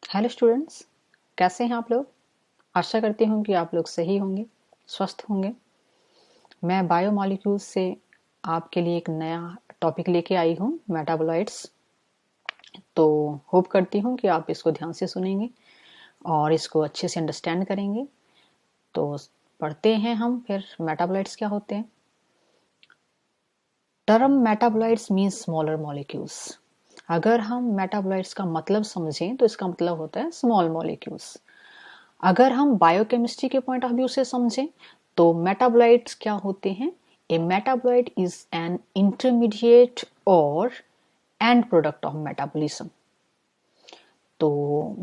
Hello students, कैसे हैं आप लोग। आशा करती हूँ कि आप लोग सही होंगे, स्वस्थ होंगे। मैं बायोमॉलिक्यूल्स से आपके लिए एक नया टॉपिक लेके आई हूँ, मेटाबोलाइट्स। तो होप करती हूँ कि आप इसको ध्यान से सुनेंगे और इसको अच्छे से अंडरस्टैंड करेंगे। तो पढ़ते हैं हम फिर मेटाबोलाइट्स क्या होते हैं। Term metabolites means smaller molecules. अगर हम मेटाबोलाइट्स का मतलब समझें तो इसका मतलब होता है स्मॉल मॉलिक्यूल्स। अगर हम बायोकेमिस्ट्री के पॉइंट ऑफ व्यू से समझें तो मेटाबोलाइट्स क्या होते हैं। ए मेटाबोलाइट इज एन इंटरमीडिएट और एंड प्रोडक्ट ऑफ मेटाबॉलिज्म। तो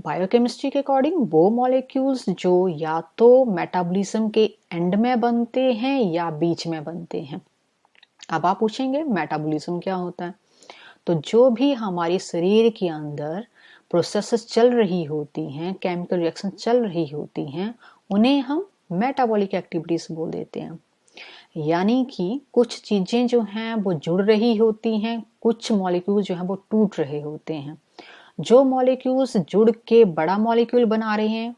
बायोकेमिस्ट्री के अकॉर्डिंग वो मॉलिक्यूल्स जो या तो मेटाबॉलिज्म के एंड में बनते हैं या बीच में बनते हैं। अब आप पूछेंगे मेटाबॉलिज्म क्या होता है। तो जो भी हमारे शरीर के अंदर प्रोसेसेस चल रही होती हैं, केमिकल रिएक्शन चल रही होती हैं, उन्हें हम मेटाबॉलिक एक्टिविटीज बोल देते हैं। यानी कि कुछ चीजें जो हैं वो जुड़ रही होती हैं, कुछ मॉलिक्यूल जो हैं वो टूट रहे होते हैं। जो मॉलिक्यूल्स जुड़ के बड़ा मॉलिक्यूल बना रहे हैं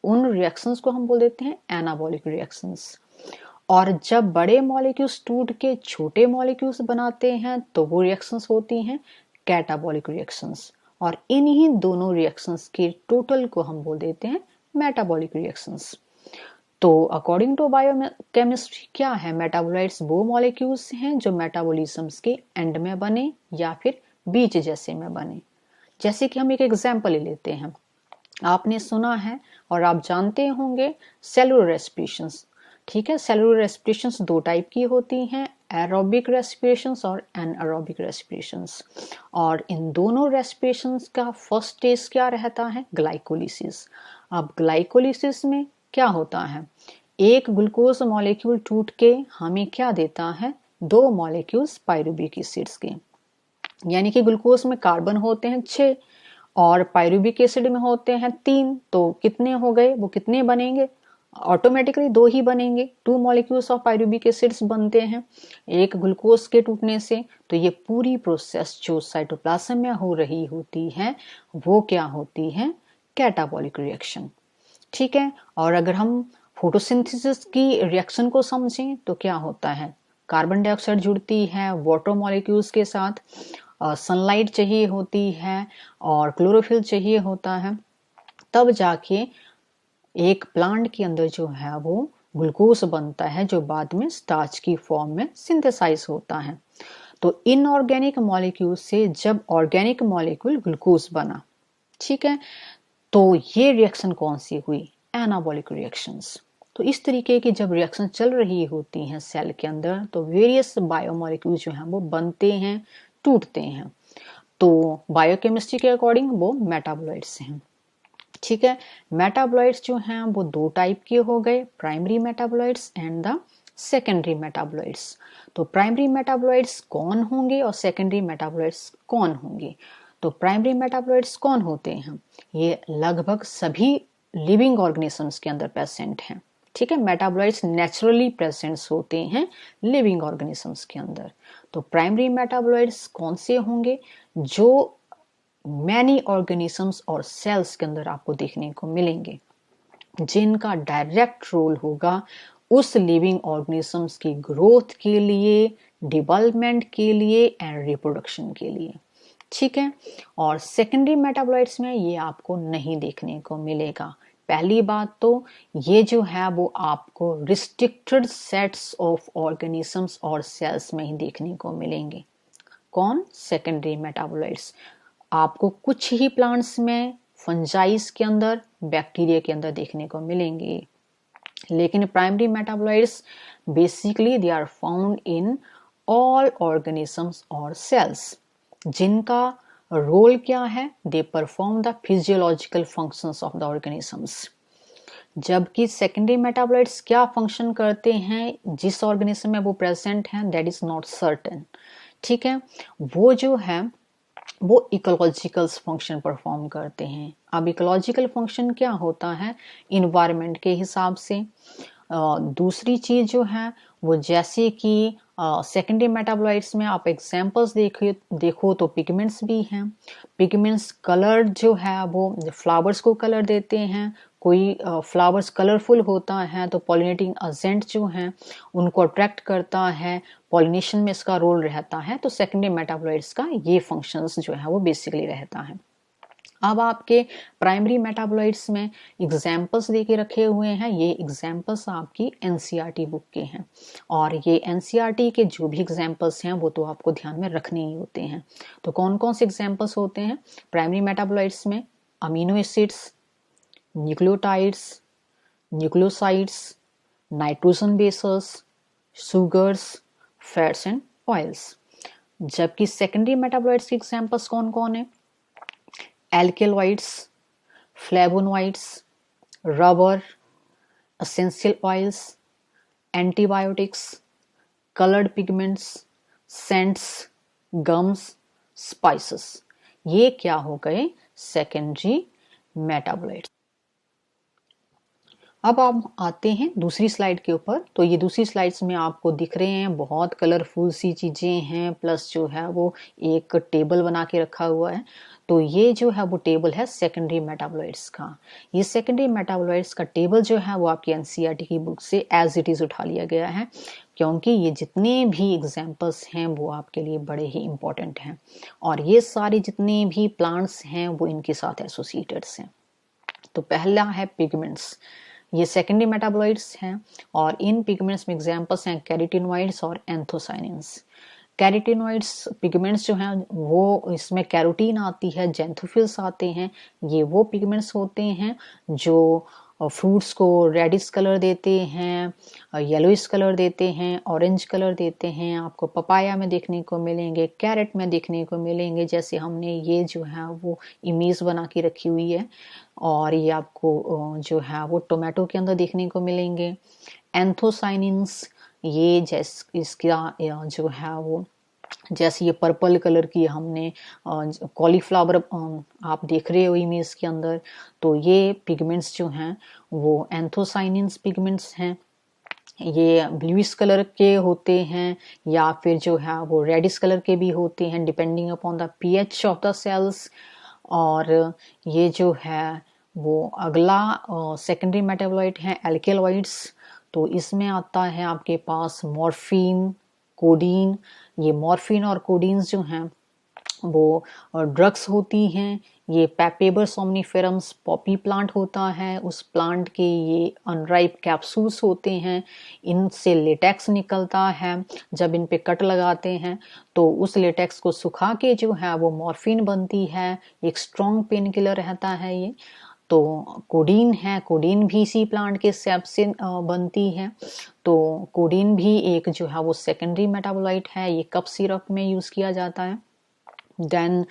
उन रिएक्शंस को हम बोल देते हैं एनाबॉलिक रिएक्शंस। और जब बड़े मॉलिक्यूल्स टूट के छोटे मॉलिक्यूल्स बनाते हैं तो वो रिएक्शंस होती हैं कैटाबॉलिक रिएक्शंस। और इन्हीं दोनों रिएक्शंस के टोटल को हम बोल देते हैं मेटाबॉलिक रिएक्शंस। तो अकॉर्डिंग टू बायोकेमिस्ट्री क्या है, मेटाबोलाइट्स वो मॉलिक्यूल्स हैं जो मेटाबॉलिज्म्स के एंड में बने या फिर बीच जैसे में बने। जैसे कि हम एक एग्जांपल ले लेते हैं। आपने सुना है और आप जानते होंगे सेलुलर रेस्पिरेशंस। ठीक है, सेलुलर रेस्पिरेशंस दो टाइप की होती हैं, एरोबिक रेस्पिरेशंस और एनएरोबिक रेस्पिरेशंस। और इन दोनों रेस्पिरेशंस का फर्स्ट स्टेज क्या रहता है, ग्लाइकोलिसिस। अब ग्लाइकोलिसिस में क्या होता है, एक ग्लूकोज मॉलिक्यूल टूट के हमें क्या देता है, दो मॉलिक्यूल्स पायरुबिक एसिड्स के। यानी कि ग्लूकोज में कार्बन होते हैं 6 और पायरुबिक एसिड में होते हैं 3। तो कितने हो गए, वो कितने बनेंगे, ऑटोमेटिकली 2 ही बनेंगे। 2 मॉलिक्यूल्स ऑफ पायरुबिक एसिड्स बनते हैं एक ग्लूकोज के टूटने से। तो ये पूरी प्रोसेस जो साइटोप्लाज्म में हो रही होती है वो क्या होती है, कैटाबॉलिक रिएक्शन। ठीक है। और अगर हम फोटोसिंथेसिस की रिएक्शन को समझें तो क्या होता है, कार्बन डाइऑक्साइड जुड़ती है वाटर मॉलिक्यूल्स के साथ, सनलाइट चाहिए होती है और क्लोरोफिल चाहिए होता है, तब जाके एक प्लांट के अंदर जो है वो ग्लूकोज बनता है जो बाद में स्टार्च की फॉर्म में सिंथेसाइज होता है। तो इनऑर्गेनिक मॉलिक्यूल से जब ऑर्गेनिक मॉलिक्यूल ग्लूकोज बना, ठीक है, तो ये रिएक्शन कौन सी हुई, एनाबॉलिक रिएक्शंस। तो इस तरीके की जब रिएक्शन चल रही होती हैं सेल के अंदर तो वेरियस बायोमॉलिक्यूल जो हैं वो बनते हैं, टूटते हैं। तो बायोकेमिस्ट्री के अकॉर्डिंग वो मेटाबोलाइट्स हैं। ठीक है, मेटाबोलाइट्स जो हैं वो दो टाइप के हो गए, primary metabolites and the secondary metabolites. तो प्राइमरी मेटाबोलाइट्स कौन होंगे और सेकेंडरी मेटाबोलाइट्स कौन होंगे। तो प्राइमरी मेटाबोलाइट्स कौन होते हैं, ये लगभग सभी लिविंग ऑर्गेनिजम्स के अंदर प्रेजेंट हैं। ठीक है, मेटाबोलाइट्स नेचुरली प्रेजेंट होते हैं लिविंग ऑर्गेनिजम्स के अंदर। तो प्राइमरी मेटाबोलाइट्स कौन से होंगे, जो मैनी ऑर्गेनिजम्स और सेल्स के अंदर आपको देखने को मिलेंगे, जिनका डायरेक्ट रोल होगा उस लिविंग ऑर्गेनिजम्स की ग्रोथ के लिए, डेवलपमेंट के लिए एंड रिप्रोडक्शन के लिए। ठीक है। और सेकेंडरी मेटाबोलाइट्स में ये आपको नहीं देखने को मिलेगा। पहली बात तो ये जो है वो आपको रिस्ट्रिक्टेड सेट्स ऑफ ऑर्गेनिजम्स और सेल्स में ही देखने को मिलेंगे। कौन, सेकेंडरी मेटाबोलाइट्स। आपको कुछ ही प्लांट्स में, फंजाइस के अंदर, बैक्टीरिया के अंदर देखने को मिलेंगे। लेकिन primary metabolites basically they are found in all organisms और सेल्स, जिनका रोल क्या है, they perform the physiological functions of the organisms. जबकि सेकेंडरी मेटाबोलाइट्स क्या फंक्शन करते हैं जिस ऑर्गेनिज्म में वो प्रेजेंट हैं, दैट इज नॉट सर्टेन। ठीक है, वो जो है वो इकोलॉजिकल फंक्शन परफॉर्म करते हैं। अब इकोलॉजिकल फंक्शन क्या होता है, इन्वायरमेंट के हिसाब से। दूसरी चीज जो है वो जैसे कि सेकेंडरी मेटाबोलाइट्स में आप एग्जांपल्स देखो तो पिगमेंट्स भी हैं। पिगमेंट्स कलर जो है वो फ्लावर्स को कलर देते हैं। कोई फ्लावर्स कलरफुल होता है तो पॉलिनेटिंग एजेंट जो हैं उनको अट्रैक्ट करता है, पॉलिनेशन में इसका रोल रहता है। तो सेकेंडरी मेटाबोलाइट्स का ये फंक्शंस जो है वो बेसिकली रहता है। अब आपके प्राइमरी मेटाबोलाइट्स में एग्जाम्पल्स देके रखे हुए हैं। ये एग्जाम्पल्स आपकी एनसीईआरटी बुक के हैं और ये एनसीईआरटी के जो भी एग्जाम्पल्स हैं वो तो आपको ध्यान में रखने ही होते हैं। तो कौन कौन से एग्जाम्पल्स होते हैं प्राइमरी मेटाबोलाइट्स में? Amino acids, nucleotides, nucleosides, nitrogen bases, sugars, fats and oils. जबकि सेकेंडरी मेटाबोलाइट्स के एग्जाम्पल्स कौन कौन है? Alkaloids, flavonoids, rubber, essential oils, antibiotics, coloured pigments, scents, gums, spices. ये क्या हो गए? Secondary metabolites. अब आप आते हैं दूसरी स्लाइड के ऊपर। तो ये दूसरी स्लाइड्स में आपको दिख रहे हैं बहुत कलरफुल सी चीज़ें हैं, प्लस जो है वो एक टेबल बना के रखा हुआ है। तो ये जो है वो टेबल है सेकेंडरी मेटाबोलाइट्स का। ये सेकेंडरी मेटाबोलाइट्स का टेबल जो है वो आपकी एनसीईआरटी की बुक से एज इट इज़ उठा लिया गया है, क्योंकि ये जितने भी एग्जाम्पल्स हैं वो आपके लिए बड़े ही इम्पोर्टेंट हैं और ये सारे जितने भी प्लांट्स हैं वो इनके साथ एसोसिएटेड हैं। तो पहला है पिगमेंट्स। ये सेकेंडरी मेटाबोलाइट्स हैं और इन पिगमेंट्स में एग्जाम्पल्स हैं कैरोटीनॉइड्स और एंथोसाइनिन्स। कैरोटीनॉइड्स पिगमेंट्स जो हैं वो इसमें कैरोटीन आती है, जेंथोफिल्स आते हैं। ये वो पिगमेंट्स होते हैं जो फ्रूट्स को रेडिश कलर देते हैं, येलोइश कलर देते हैं, ऑरेंज कलर देते हैं। आपको पपाया में देखने को मिलेंगे, कैरेट में देखने को मिलेंगे, जैसे हमने ये जो है वो इमेज बना के रखी हुई है। और ये आपको जो है वो टोमेटो के अंदर देखने को मिलेंगे। एंथोसाइनिन्स ये जैसे इसका जो है वो जैसे ये पर्पल कलर की हमने कॉलीफ्लावर आप देख रहे हो इमेज के अंदर, तो ये पिगमेंट्स जो हैं वो एंथोसाइनिन्स पिगमेंट्स हैं। ये ब्लूइश कलर के होते हैं या फिर जो है वो रेडिश कलर के भी होते हैं depending upon the pH of the cells. और ये जो है वो अगला सेकेंडरी मेटाबोलाइट है एल्केलॉइड्स। तो इसमें आता है आपके पास मॉर्फिन, कोडीन। ये मॉर्फिन और कोडीन्स जो हैं वो ड्रग्स होती हैं। ये पैपेबर सोमनीफेरम्स पॉपी प्लांट होता है, उस प्लांट के ये अनराइप कैप्सूल्स होते हैं। इनसे लेटेक्स निकलता है। जब इन पे कट लगाते हैं तो उस लेटेक्स को सुखा के जो है वो मॉर्फिन बनती है। एक स्ट्रॉन्ग पेन किलर रहता है ये। तो कोडीन है, कोडीन भी इसी प्लांट के सेप से बनती है। तो कोडीन भी एक जो है वो सेकेंडरी मेटाबोलाइट है। ये कफ सिरप में यूज किया जाता है। देन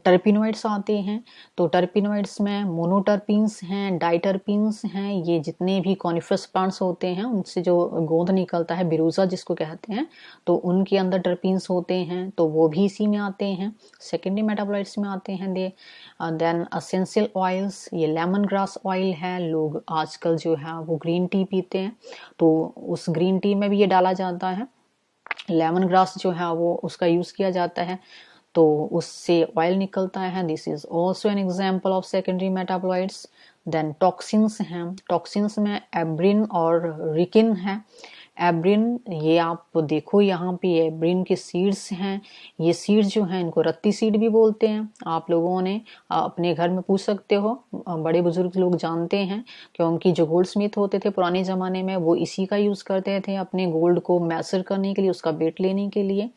टर्पिनोइड्स आते हैं। तो टर्पिनोइड्स में मोनोटर्पिन्स हैं, डाइटर्पिन्स हैं। ये जितने भी कॉनिफरस प्लांट्स होते हैं उनसे जो गोंद निकलता है, बिरूजा जिसको कहते हैं, तो उनके अंदर टर्पिन्स होते हैं, तो वो भी इसी में आते हैं, सेकेंडरी मेटाबोलाइट्स में आते हैं। देन एसेंशियल ऑयल्स, ये लेमन ग्रास ऑयल है। लोग आजकल जो है वो ग्रीन टी पीते हैं, तो उस ग्रीन टी में भी ये डाला जाता है। लेमन ग्रास जो है वो उसका यूज किया जाता है, तो उससे ऑयल निकलता है। This is also an example of secondary metabolites. Then toxins हैं। टॉक्सिन्स में एब्रिन और रिकिन है। एब्रिन ये आप देखो यहाँ पे एब्रिन के सीड्स हैं। ये सीड्स जो हैं इनको रत्ती सीड भी बोलते हैं। आप लोगों ने अपने घर में पूछ सकते हो, बड़े बुजुर्ग लोग जानते हैं, क्योंकि जो गोल्ड स्मिथ होते थे पुराने ज़माने में वो इसी का यूज़ करते थे अपने गोल्ड को मैसर करने के लिए, उसका वेट लेने के लिए।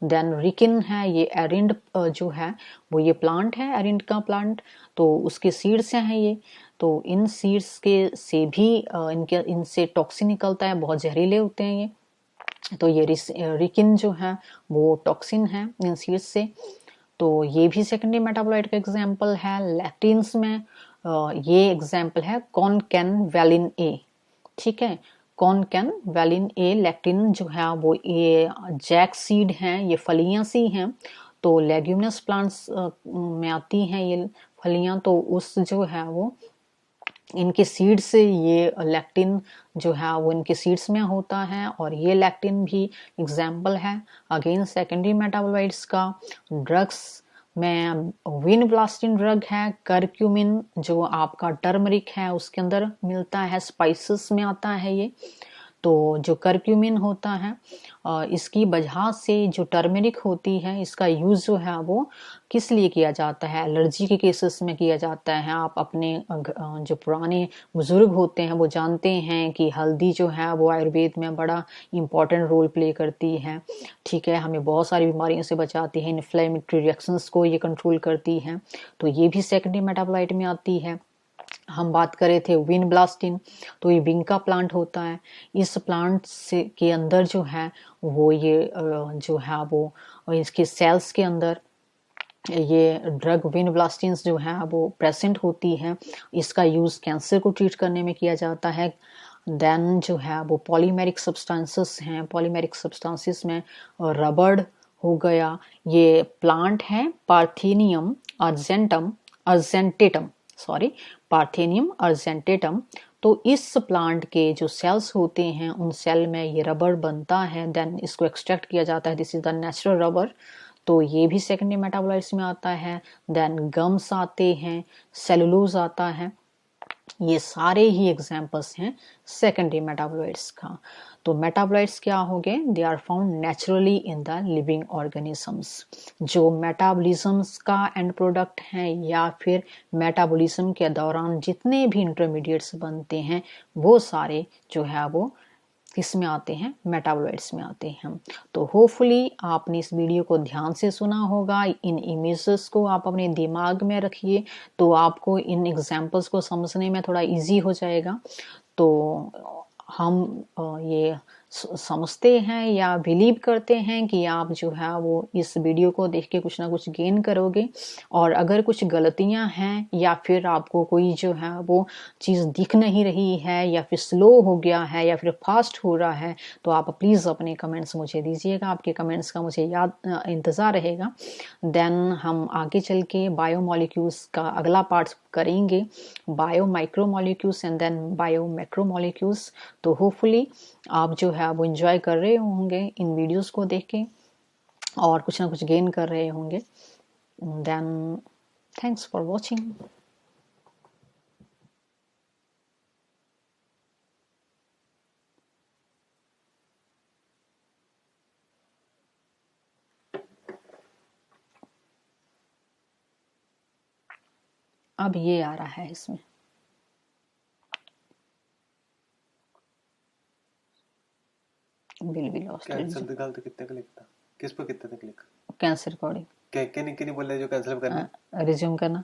देन रिकिन है, ये एरिंड जो है वो ये प्लांट है, एरिंड का प्लांट, तो उसके सीड्स हैं ये। तो इन सीड्स के से भी इनसे टॉक्सिन निकलता है, बहुत जहरीले होते हैं ये। तो ये रिकिन जो है वो टॉक्सिन है इन सीड्स से। तो ये भी सेकेंडरी मेटाबोलाइट का एग्जाम्पल है। लैक्टिन्स में ये एग्जाम्पल है कॉनकेन वैलिन ए। ठीक है, कॉनकेन वैलिन ए। लैक्टिन जो है वो ये जैक सीड हैं, ये फलियां सी हैं, तो लेग्यूमिनस प्लांट्स में आती हैं ये फलियां। तो उस जो है वो इनके सीड से ये लैक्टिन जो है वो इनके सीड्स में होता है, और ये लैक्टिन भी एग्जाम्पल है अगेन सेकेंडरी मेटाबोलाइट्स का। ड्रग्स में विनब्लास्टिन ड्रग है, करक्यूमिन जो आपका टर्मरिक है उसके अंदर मिलता है, स्पाइसेस में आता है ये। तो जो करक्यूमिन होता है इसकी वजह से जो टर्मरिक होती है इसका यूज़ जो है वो किस लिए किया जाता है, एलर्जी के केसेस में किया जाता है। आप अपने जो पुराने बुजुर्ग होते हैं वो जानते हैं कि हल्दी जो है वो आयुर्वेद में बड़ा इम्पॉर्टेंट रोल प्ले करती है, ठीक है, हमें बहुत सारी बीमारियों से बचाती है, इन्फ्लेमेटरी रिएक्शंस को ये कंट्रोल करती है, तो ये भी सेकेंडरी मेटाबोलाइट में आती है। हम बात करें थे विनब्लास्टिन, तो ये विंग का प्लांट होता है। इस प्लांट से के अंदर जो है वो ये जो है वो इसके सेल्स के अंदर ये ड्रग विनब्लास्टिन्स जो है वो प्रेजेंट होती है। इसका यूज़ कैंसर को ट्रीट करने में किया जाता है। देन जो है वो पॉलीमेरिक सब्सटेंसेस हैं, पॉलीमेरिक सब्सटेंसेस में रबड़ हो गया, ये प्लांट है पार्थेनियम अर्जेंटेटम, सॉरी पार्थेनियम अर्जेंटेटम। तो इस प्लांट के जो सेल्स होते हैं उन सेल में ये रबर बनता है, देन इसको एक्सट्रैक्ट किया जाता है, this is the natural rubber. तो ये भी सेकेंडरी मेटाबोलाइट्स में आता है। देन गम्स आते हैं, सेलुलोज आता है, ये सारे ही एग्जाम्पल्स हैं सेकेंडरी मेटाबोलाइट्स का। तो मेटाबोलाइट्स क्या हो गए, they are found naturally in the living organisms. जो मेटाबॉलिज्म्स का एंड प्रोडक्ट हैं या फिर मेटाबॉलिज्म के दौरान जितने भी इंटरमीडिएट्स बनते हैं वो सारे जो है वो किस में आते हैं, मेटाबोलाइट्स में आते हैं। तो होपफुली आपने इस वीडियो को ध्यान से सुना होगा, इन इमेजेस को आप अपने दिमाग में रखिए तो आपको इन एग्जाम्पल्स को समझने में थोड़ा इजी हो जाएगा। तो हम ये समझते हैं या बिलीव करते हैं कि आप जो है वो इस वीडियो को देख के कुछ ना कुछ गेन करोगे, और अगर कुछ गलतियां हैं या फिर आपको कोई जो है वो चीज़ दिख नहीं रही है या फिर स्लो हो गया है या फिर फास्ट हो रहा है तो आप प्लीज़ अपने कमेंट्स मुझे दीजिएगा, आपके कमेंट्स का मुझे इंतज़ार रहेगा। देन हम आगे चल के बायोमोलिक्यूल्स का अगला पार्ट करेंगे, bio micro molecules and then bio macro molecules. तो होपफुली आप जो है वो एंजॉय कर रहे होंगे इन वीडियोस को देख के और कुछ ना कुछ गेन कर रहे होंगे। Then thanks for watching. अब ये आ रहा है इसमें बिल भी लॉस्ट। कैंसिल निकाल तो कितने क्लिक था, किस पर कितने क्लिक, कैंसिल रिकॉर्डिंग क्या नहीं बोले जो कैंसिल करना, रिज्यूम करना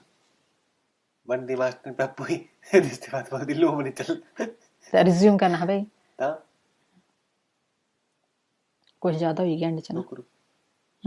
वन दी मास्टर पे पोई इसके बाद बहुत दिलो में चल रिज्यूम करना है भाई, ता कुछ ज्यादा वीकेंड चना रुक